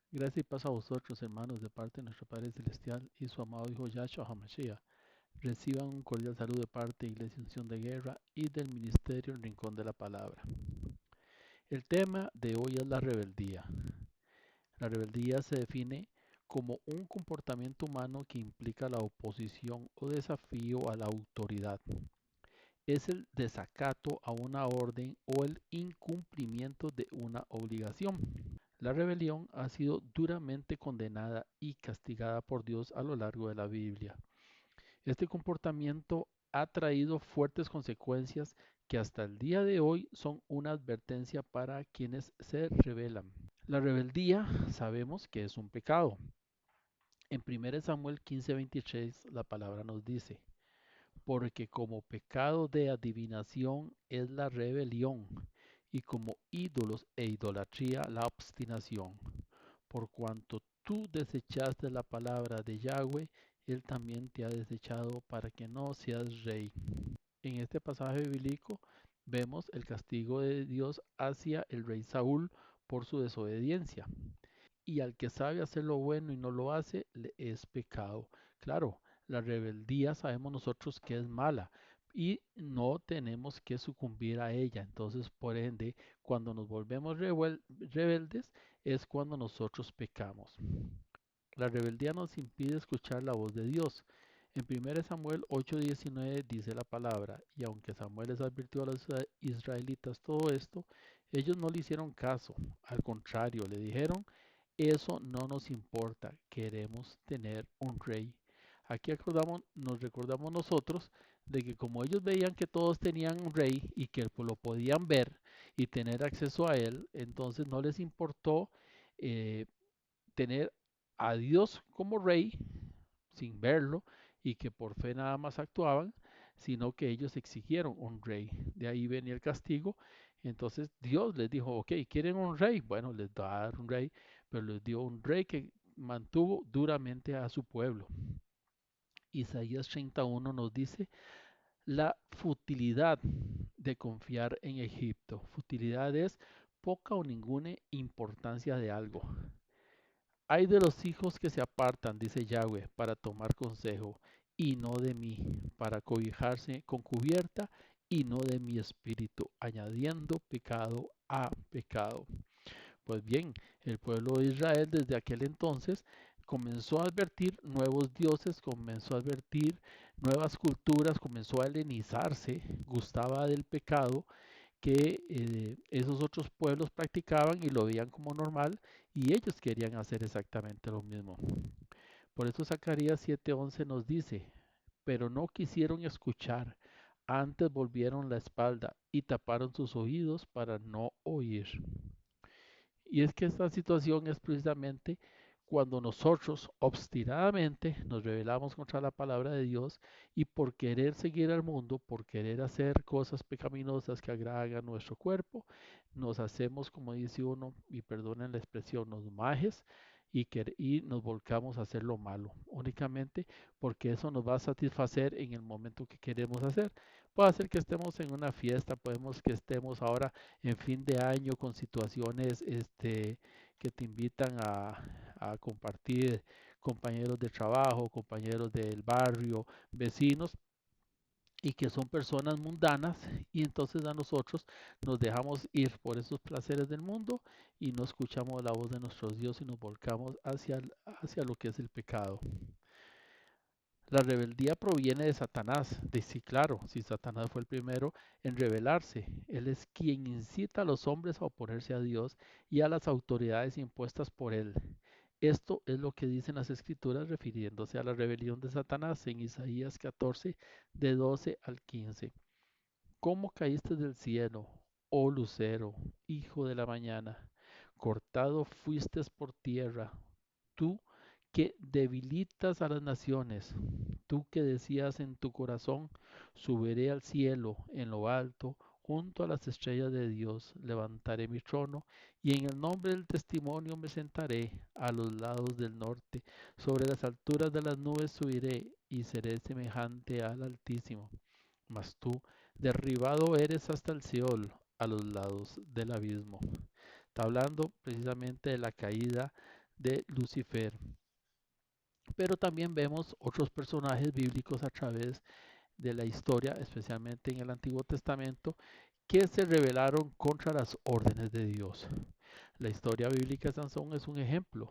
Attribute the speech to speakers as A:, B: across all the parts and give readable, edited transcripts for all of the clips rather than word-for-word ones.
A: Gracias y paz a vosotros, hermanos, de parte de nuestro Padre Celestial y su amado Hijo Yahshua HaMashiach. Reciban un cordial saludo de parte de Iglesia Unción de Guerra y del Ministerio El Rincón de la Palabra. El tema de hoy es la rebeldía. La rebeldía se define como un comportamiento humano que implica la oposición o desafío a la autoridad. Es el desacato a una orden o el incumplimiento de una obligación. La rebelión ha sido duramente condenada y castigada por Dios a lo largo de la Biblia. Este comportamiento ha traído fuertes consecuencias que hasta el día de hoy son una advertencia para quienes se rebelan. La rebeldía sabemos que es un pecado. En 1 Samuel 15:23 la palabra nos dice, porque como pecado de adivinación es la rebelión, y como ídolos e idolatría la obstinación. Por cuanto tú desechaste la palabra de Yahweh, él también te ha desechado para que no seas rey. En este pasaje bíblico vemos el castigo de Dios hacia el rey Saúl por su desobediencia. Y al que sabe hacer lo bueno y no lo hace, le es pecado. Claro, la rebeldía sabemos nosotros que es mala y no tenemos que sucumbir a ella. Entonces, por ende, cuando nos volvemos rebeldes es cuando nosotros pecamos. La rebeldía nos impide escuchar la voz de Dios. En 1 Samuel 8:19 dice la palabra, y aunque Samuel les advirtió a los israelitas todo esto, ellos no le hicieron caso. Al contrario, le dijeron, eso no nos importa, queremos tener un rey. Aquí nos recordamos nosotros de que como ellos veían que todos tenían un rey y que lo podían ver y tener acceso a él, entonces no les importó eh, tener a Dios como rey sin verlo y que por fe nada más actuaban, sino que ellos exigieron un rey. De ahí venía el castigo. Entonces Dios les dijo, ok, ¿quieren un rey? Bueno, les va a dar un rey, pero les dio un rey que mantuvo duramente a su pueblo. Isaías 31 nos dice la futilidad de confiar en Egipto. Futilidad es poca o ninguna importancia de algo. Hay de los hijos que se apartan, dice Yahweh, para tomar consejo, y no de mí, para cobijarse con cubierta, y no de mi espíritu, añadiendo pecado a pecado. Pues bien, el pueblo de Israel desde aquel entonces comenzó a advertir nuevos dioses, comenzó a advertir nuevas culturas, comenzó a helenizarse, gustaba del pecado que esos otros pueblos practicaban y lo veían como normal y ellos querían hacer exactamente lo mismo. Por eso Zacarías 7:11 nos dice, pero no quisieron escuchar, antes volvieron la espalda y taparon sus oídos para no oír. Y es que esta situación es precisamente cuando nosotros obstinadamente nos rebelamos contra la palabra de Dios y por querer seguir al mundo, por querer hacer cosas pecaminosas que agradan a nuestro cuerpo, nos hacemos, como dice uno, y perdonen la expresión, nos majes y nos volcamos a hacer lo malo, únicamente porque eso nos va a satisfacer en el momento que queremos hacer. Puede ser que estemos en una fiesta, podemos que estemos ahora en fin de año con situaciones que te invitan a compartir compañeros de trabajo, compañeros del barrio, vecinos y que son personas mundanas y entonces a nosotros nos dejamos ir por esos placeres del mundo y no escuchamos la voz de nuestro Dios y nos volcamos hacia lo que es el pecado. La rebeldía proviene de Satanás. De sí, claro, si Satanás fue el primero en rebelarse, él es quien incita a los hombres a oponerse a Dios y a las autoridades impuestas por él. Esto es lo que dicen las escrituras refiriéndose a la rebelión de Satanás en Isaías 14, de 12 al 15. ¿Cómo caíste del cielo, oh lucero, hijo de la mañana? Cortado fuiste por tierra, tú que debilitas a las naciones, tú que decías en tu corazón, subiré al cielo en lo alto, junto a las estrellas de Dios, levantaré mi trono, y en el nombre del testimonio me sentaré a los lados del norte, sobre las alturas de las nubes subiré, y seré semejante al Altísimo. Mas tú, derribado eres hasta el Seol, a los lados del abismo. Está hablando precisamente de la caída de Lucifer. Pero también vemos otros personajes bíblicos a través de la historia, especialmente en el Antiguo Testamento, que se rebelaron contra las órdenes de Dios. La historia bíblica de Sansón es un ejemplo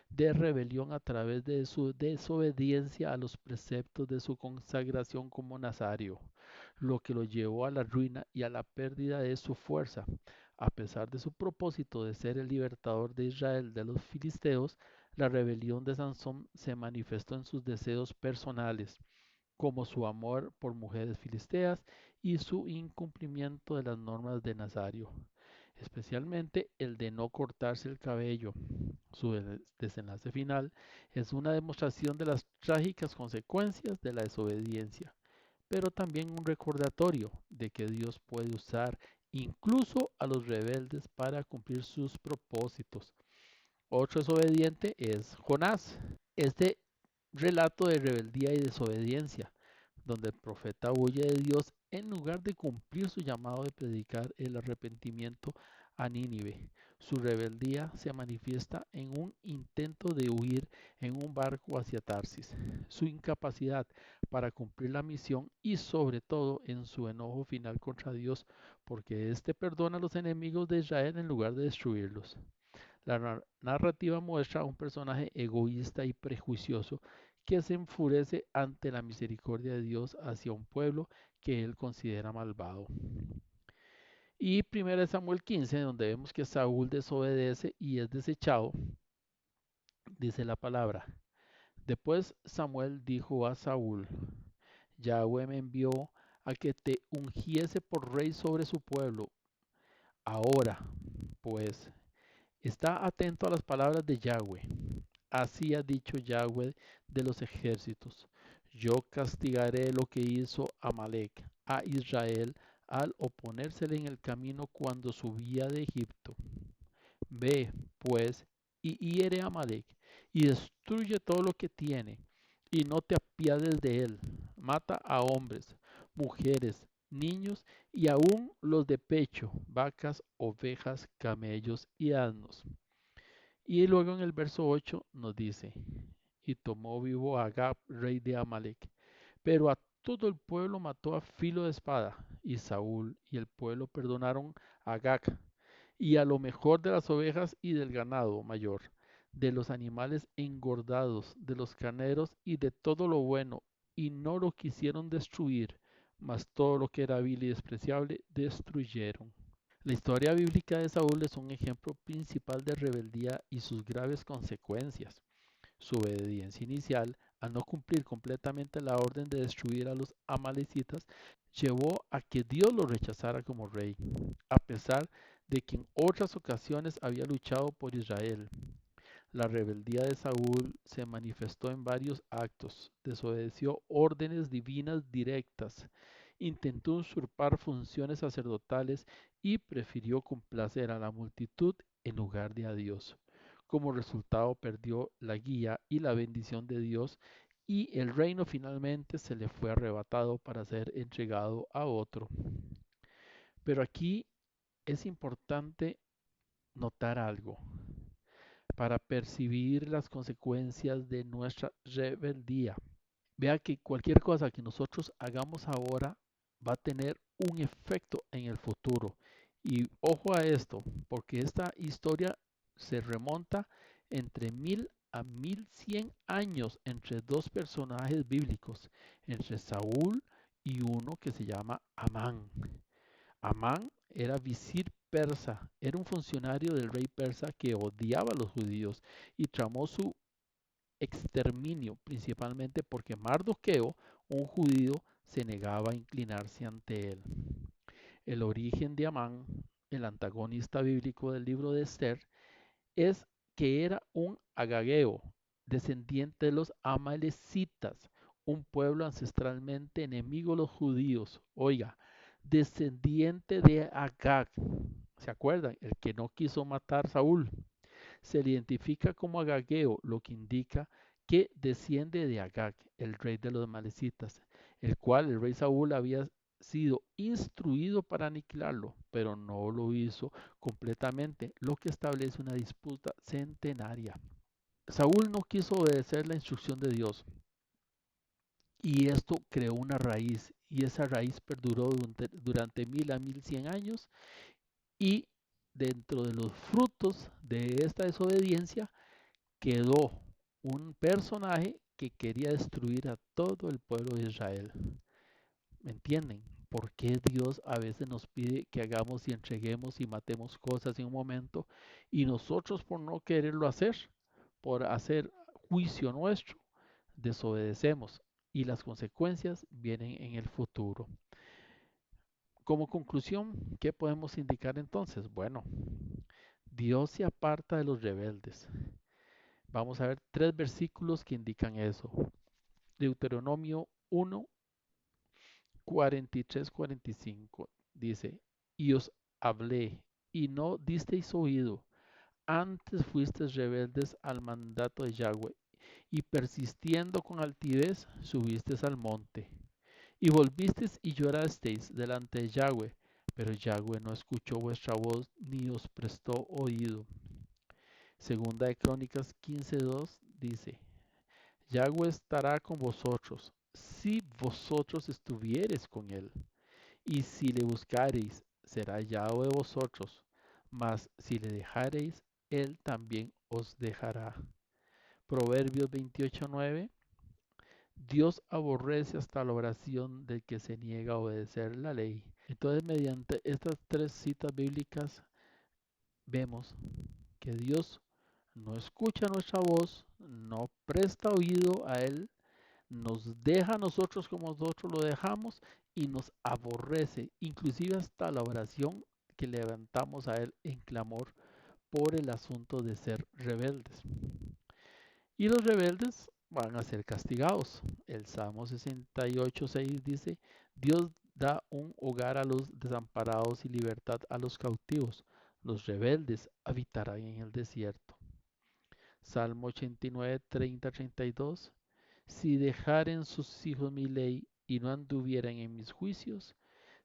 A: de rebelión a través de su desobediencia a los preceptos de su consagración como nazario, lo que lo llevó a la ruina y a la pérdida de su fuerza. A pesar de su propósito de ser el libertador de Israel de los filisteos, la rebelión de Sansón se manifestó en sus deseos personales, como su amor por mujeres filisteas y su incumplimiento de las normas de Nazario, especialmente el de no cortarse el cabello. Su desenlace final es una demostración de las trágicas consecuencias de la desobediencia, pero también un recordatorio de que Dios puede usar incluso a los rebeldes para cumplir sus propósitos. Otro desobediente es Jonás. Este relato de rebeldía y desobediencia, donde el profeta huye de Dios en lugar de cumplir su llamado de predicar el arrepentimiento a Nínive. Su rebeldía se manifiesta en un intento de huir en un barco hacia Tarsis, su incapacidad para cumplir la misión y sobre todo en su enojo final contra Dios, porque éste perdona a los enemigos de Israel en lugar de destruirlos. La narrativa muestra a un personaje egoísta y prejuicioso que se enfurece ante la misericordia de Dios hacia un pueblo que él considera malvado. Y 1 Samuel 15, donde vemos que Saúl desobedece y es desechado, dice la palabra. Después Samuel dijo a Saúl: Yahweh me envió a que te ungiese por rey sobre su pueblo. Ahora, pues, está atento a las palabras de Yahweh. Así ha dicho Yahweh de los ejércitos: yo castigaré lo que hizo Amalek a Israel al oponérsele en el camino cuando subía de Egipto. Ve, pues, y hiere a Amalek, y destruye todo lo que tiene, y no te apiades de él. Mata a hombres, mujeres, niños, y aún los de pecho, vacas, ovejas, camellos y asnos. Y luego en el verso 8 nos dice: y tomó vivo a Agag, rey de Amalek, pero a todo el pueblo mató a filo de espada. Y Saúl y el pueblo perdonaron a Agag y a lo mejor de las ovejas y del ganado mayor, de los animales engordados, de los carneros y de todo lo bueno, y no lo quisieron destruir, mas todo lo que era vil y despreciable destruyeron. La historia bíblica de Saúl es un ejemplo principal de rebeldía y sus graves consecuencias. Su obediencia inicial, al no cumplir completamente la orden de destruir a los amalecitas, llevó a que Dios lo rechazara como rey, a pesar de que en otras ocasiones había luchado por Israel. La rebeldía de Saúl se manifestó en varios actos: desobedeció órdenes divinas directas, intentó usurpar funciones sacerdotales y prefirió complacer a la multitud en lugar de a Dios. Como resultado, perdió la guía y la bendición de Dios, y el reino finalmente se le fue arrebatado para ser entregado a otro. Pero aquí es importante notar algo para percibir las consecuencias de nuestra rebeldía. Vea que cualquier cosa que nosotros hagamos ahora va a tener un efecto en el futuro. Y ojo a esto, porque esta historia se remonta entre 1000 a 1100 años entre dos personajes bíblicos, entre Saúl y uno que se llama Amán. Amán era visir persa, era un funcionario del rey persa que odiaba a los judíos y tramó su exterminio, principalmente porque Mardoqueo, un judío, se negaba a inclinarse ante él. El origen de Amán, el antagonista bíblico del libro de Esther, es que era un agageo, descendiente de los amalecitas, un pueblo ancestralmente enemigo de los judíos. Oiga, descendiente de Agag. ¿Se acuerdan? El que no quiso matar a Saúl. Se le identifica como agageo, lo que indica que desciende de Agag, el rey de los amalecitas, el cual el rey Saúl había sido instruido para aniquilarlo, pero no lo hizo completamente, lo que establece una disputa centenaria. Saúl no quiso obedecer la instrucción de Dios y esto creó una raíz y esa raíz perduró durante 1000 a 1100 años y dentro de los frutos de esta desobediencia quedó un personaje que quería destruir a todo el pueblo de Israel. ¿Me entienden? ¿Por qué Dios a veces nos pide que hagamos y entreguemos y matemos cosas en un momento y nosotros por no quererlo hacer, por hacer juicio nuestro, desobedecemos y las consecuencias vienen en el futuro? Como conclusión, ¿qué podemos indicar entonces? Bueno, Dios se aparta de los rebeldes. Vamos a ver 3 versículos que indican eso. Deuteronomio 1, 43, 45 dice, y os hablé y no disteis oído, antes fuisteis rebeldes al mandato de Yahweh y persistiendo con altivez subisteis al monte y volvisteis y llorasteis delante de Yahweh, pero Yahweh no escuchó vuestra voz ni os prestó oído. Segunda de Crónicas 15:2 dice, Yahweh estará con vosotros, si vosotros estuviereis con él, y si le buscareis, será Yahweh de vosotros, mas si le dejareis, él también os dejará. Proverbios 28:9, Dios aborrece hasta la oración del que se niega a obedecer la ley. Entonces, mediante estas 3 citas bíblicas, vemos que Dios no escucha nuestra voz, no presta oído a Él, nos deja a nosotros como nosotros lo dejamos y nos aborrece, inclusive hasta la oración que levantamos a Él en clamor por el asunto de ser rebeldes. Y los rebeldes van a ser castigados. El Salmo 68:6 dice, Dios da un hogar a los desamparados y libertad a los cautivos. Los rebeldes habitarán en el desierto. Salmo 89:30-32. Si dejaren sus hijos mi ley y no anduvieran en mis juicios,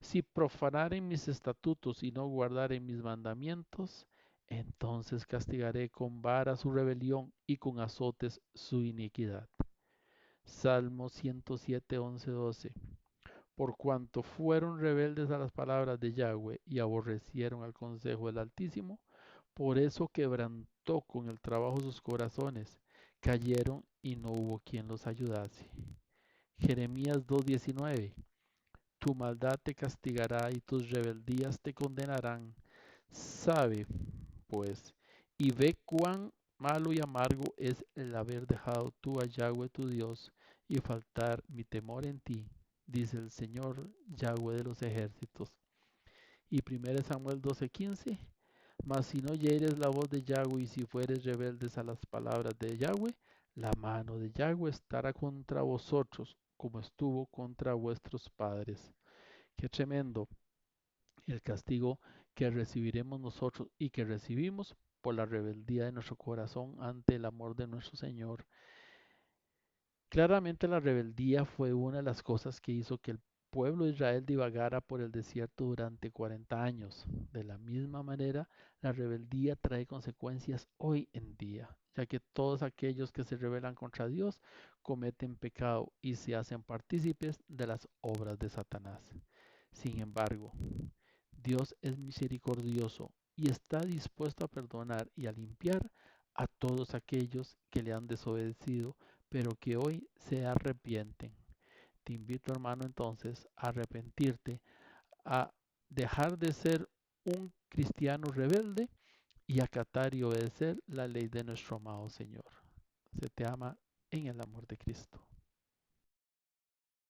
A: si profanaren mis estatutos y no guardaren mis mandamientos, entonces castigaré con vara su rebelión y con azotes su iniquidad. Salmo 107:11-12. Por cuanto fueron rebeldes a las palabras de Yahweh y aborrecieron al consejo del Altísimo, por eso quebrantó con el trabajo sus corazones, cayeron y no hubo quien los ayudase. Jeremías 2:19. Tu maldad te castigará y tus rebeldías te condenarán. Sabe, pues, y ve cuán malo y amargo es el haber dejado tú a Yahweh tu Dios y faltar mi temor en ti, dice el Señor Yahweh de los ejércitos. Y 1 Samuel 12:15, mas si no oyeres la voz de Yahweh y si fueres rebeldes a las palabras de Yahweh, la mano de Yahweh estará contra vosotros, como estuvo contra vuestros padres. Qué tremendo el castigo que recibiremos nosotros y que recibimos por la rebeldía de nuestro corazón ante el amor de nuestro Señor. Claramente la rebeldía fue una de las cosas que hizo que el pueblo de Israel divagara por el desierto durante 40 años. De la misma manera, la rebeldía trae consecuencias hoy en día, ya que todos aquellos que se rebelan contra Dios cometen pecado y se hacen partícipes de las obras de Satanás. Sin embargo, Dios es misericordioso y está dispuesto a perdonar y a limpiar a todos aquellos que le han desobedecido, pero que hoy se arrepienten. Te invito, hermano, entonces a arrepentirte, a dejar de ser un cristiano rebelde y acatar y obedecer la ley de nuestro amado Señor. Se te ama en el amor de Cristo.